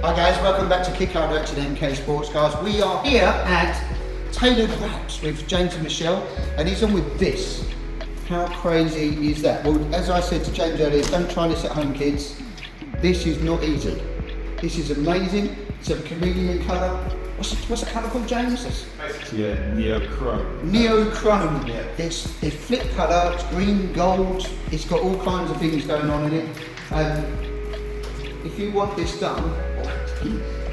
Hi guys, welcome back to CUP200 Ltd MK Sportscars. We are here at Tailored Wraps with James and Michelle, and he's on with this. How crazy is that? Well, as I said to James earlier, don't try this at home, kids. This is not easy. This is amazing. It's a chameleon colour. What's the colour called, James? Basically a neochrome. Neochrome. Yeah. It's flip colour, it's green, gold, it's got all kinds of things going on in it. If you want this done,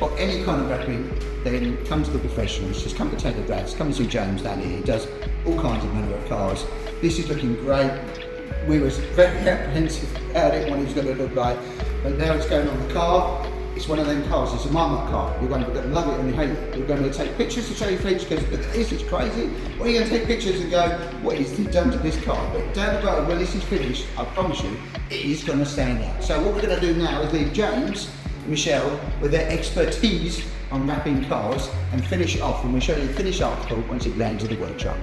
or any kind of wrapping, then come to the professionals. Just come to Tailored Wraps, come and see James down here. He does all kinds of manner of cars. This is looking great. We were very apprehensive about it, what it was going to look like, but now it's going on the car. It's one of them cars, it's a Marmot car. You're going to love it and hate it. You're going to take pictures to show you Finch, because this is crazy. Or you're going to take pictures and go, what is done to this car? But down the road, when this is finished, I promise you, it is going to stand out. So what we're going to do now is leave James and Michelle with their expertise on wrapping cars and finish it off, and we'll show you the finished article once it lands in the workshop.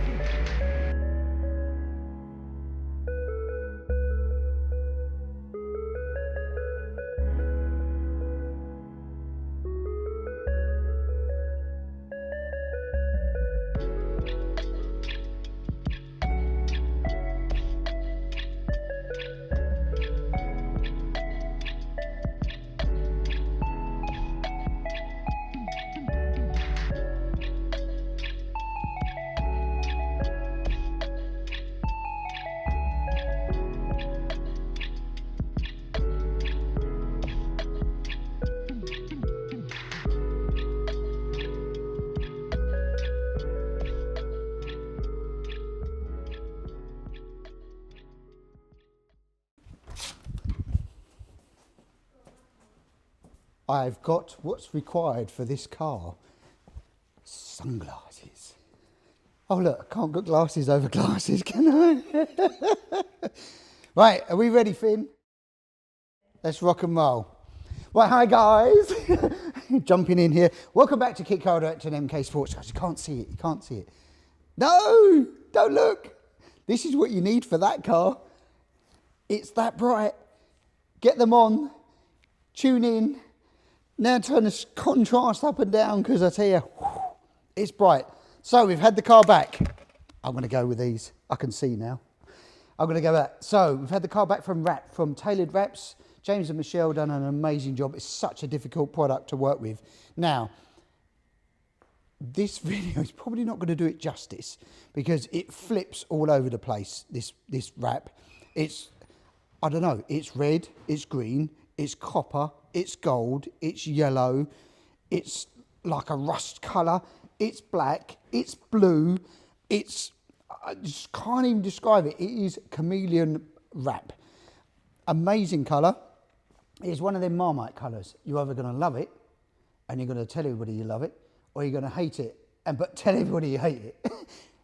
I've got what's required for this car. Sunglasses. Oh look, I can't put glasses over glasses, can I? Right, are we ready, Finn? Let's rock and roll. Well, hi guys. Jumping in here. Welcome back to CUP200 Ltd MK Sportscars. You can't see it, you can't see it. No, don't look. This is what you need for that car. It's that bright. Get them on, tune in. Now turn the contrast up and down, because I tell you, it's bright. So we've had the car back. I'm going to go with these. I can see now. I'm going to go back. So we've had the car back from Tailored Wraps. James and Michelle done an amazing job. It's such a difficult product to work with. Now, this video is probably not going to do it justice, because it flips all over the place, this wrap. It's, I don't know, it's red, it's green, it's copper, it's gold, it's yellow, it's like a rust colour, it's black, it's blue, it's, I just can't even describe it. It is chameleon wrap. Amazing colour. It's one of them Marmite colours. You're either going to love it and you're going to tell everybody you love it, or you're going to hate it but tell everybody you hate it.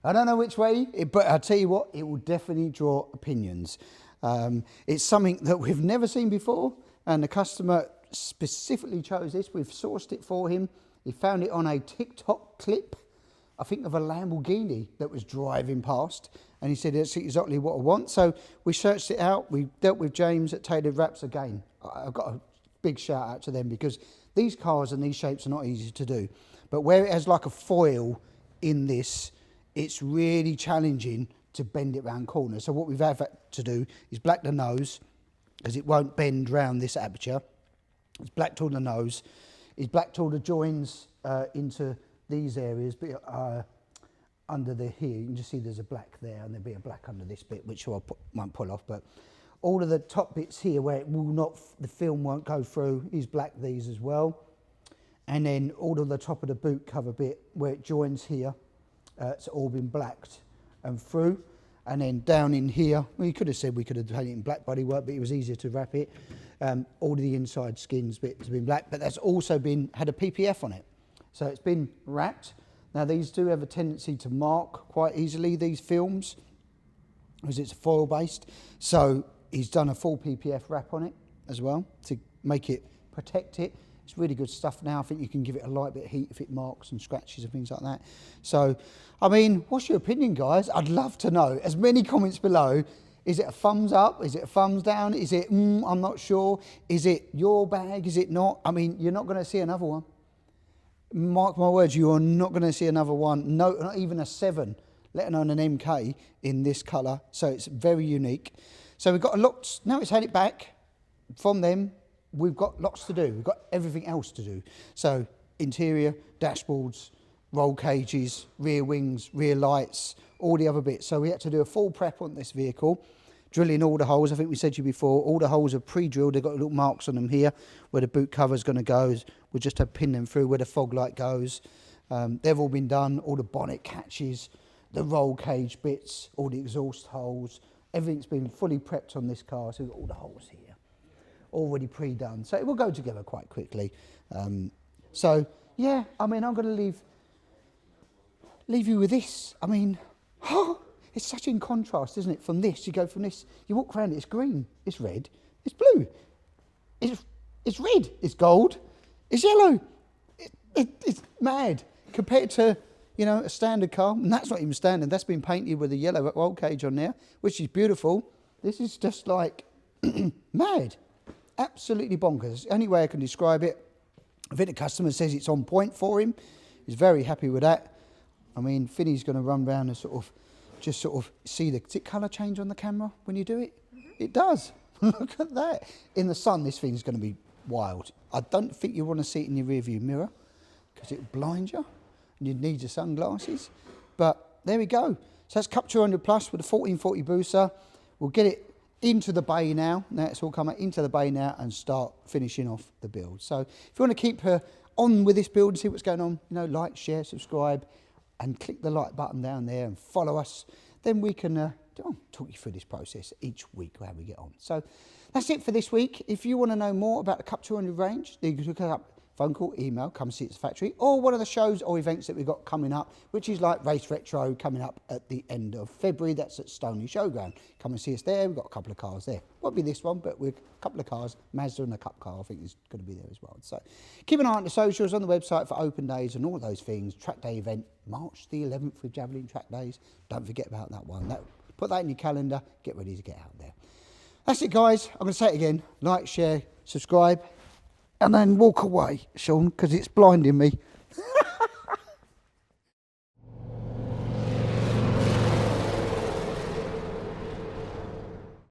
I don't know which way, but I'll tell you what, it will definitely draw opinions. It's something that we've never seen before, and the customer specifically chose this. We've sourced it for him. He found it on a TikTok clip, I think, of a Lamborghini that was driving past, and he said, that's exactly what I want. So we searched it out. We dealt with James at Tailored Wraps again. I've got a big shout out to them, because these cars and these shapes are not easy to do. But where it has like a foil in this, it's really challenging to bend it round corners. So what we've had to do is black the nose, because it won't bend round this aperture. It's blacked all the nose. It's blacked all the joins into these areas, but under the here, you can just see there's a black there, and there'll be a black under this bit, which I won't pull off. But all of the top bits here, where it will not, the film won't go through, is black these as well. And then all of the top of the boot cover bit, where it joins here, it's all been blacked and through. And then down in here, well, you could have said we could have done it in black bodywork, but it was easier to wrap it. All of the inside skins bits have been black, but that's also had a PPF on it. So it's been wrapped. Now these do have a tendency to mark quite easily, these films, because it's foil based. So he's done a full PPF wrap on it as well to make it, protect it. It's really good stuff now. I think you can give it a light bit of heat if it marks and scratches and things like that. So, I mean, what's your opinion, guys? I'd love to know. As many comments below. Is it a thumbs up? Is it a thumbs down? Is it, I'm not sure? Is it your bag? Is it not? I mean, you're not going to see another one. Mark my words, you are not going to see another one. No, not even a 7, let alone an MK in this colour. So it's very unique. So we've got a lot, now it's had it back from them. We've got lots to do. We've got everything else to do. So interior, dashboards, roll cages, rear wings, rear lights, all the other bits. So we had to do a full prep on this vehicle, drilling all the holes. I think we said to you before, all the holes are pre-drilled. They've got little marks on them here where the boot cover is going to go. We just have to pin them through where the fog light goes. They've all been done, all the bonnet catches, the roll cage bits, all the exhaust holes. Everything's been fully prepped on this car. So we've got all the holes here, already pre-done. So it will go together quite quickly. So, yeah, I mean, I'm going to leave you with this. I mean, it's such in contrast, isn't it? From this, you go from this, you walk around, it's green, it's red, it's blue, it's red, it's gold, it's yellow. It's mad compared to, you know, a standard car. And that's not even standard. That's been painted with a yellow roll cage on there, which is beautiful. This is just like mad. Absolutely bonkers. Any way I can describe it. I think the customer says it's on point for him. He's very happy with that. I mean, Finny's going to run around and sort of see the colour change on the camera when you do it. It does. Look at that. In the sun, this thing's going to be wild. I don't think you want to see it in your rear view mirror because it'll blind you and you'd need your sunglasses. But there we go. So that's CUP200 Plus with a 1440 booster. We'll get it into the bay now. Now it's all come into the bay now and start finishing off the build. So if you want to keep on with this build and see what's going on, you know, like, share, subscribe, and click the like button down there and follow us, then we can talk you through this process each week, how we get on. So that's it for this week. If you want to know more about the CUP200 range, then you can look up, phone call, email, come see it at the factory, or one of the shows or events that we've got coming up, which is like Race Retro coming up at the end of February. That's at Stoney Showground. Come and see us there. We've got a couple of cars there. Won't be this one, but we've a couple of cars. Mazda and a Cup car, I think, is going to be there as well. So keep an eye on the socials, on the website for open days and all those things. Track day event, March the 11th with Javelin Track Days. Don't forget about that one. Put that in your calendar. Get ready to get out there. That's it, guys. I'm going to say it again. Like, share, subscribe, and then walk away, Sean, because it's blinding me.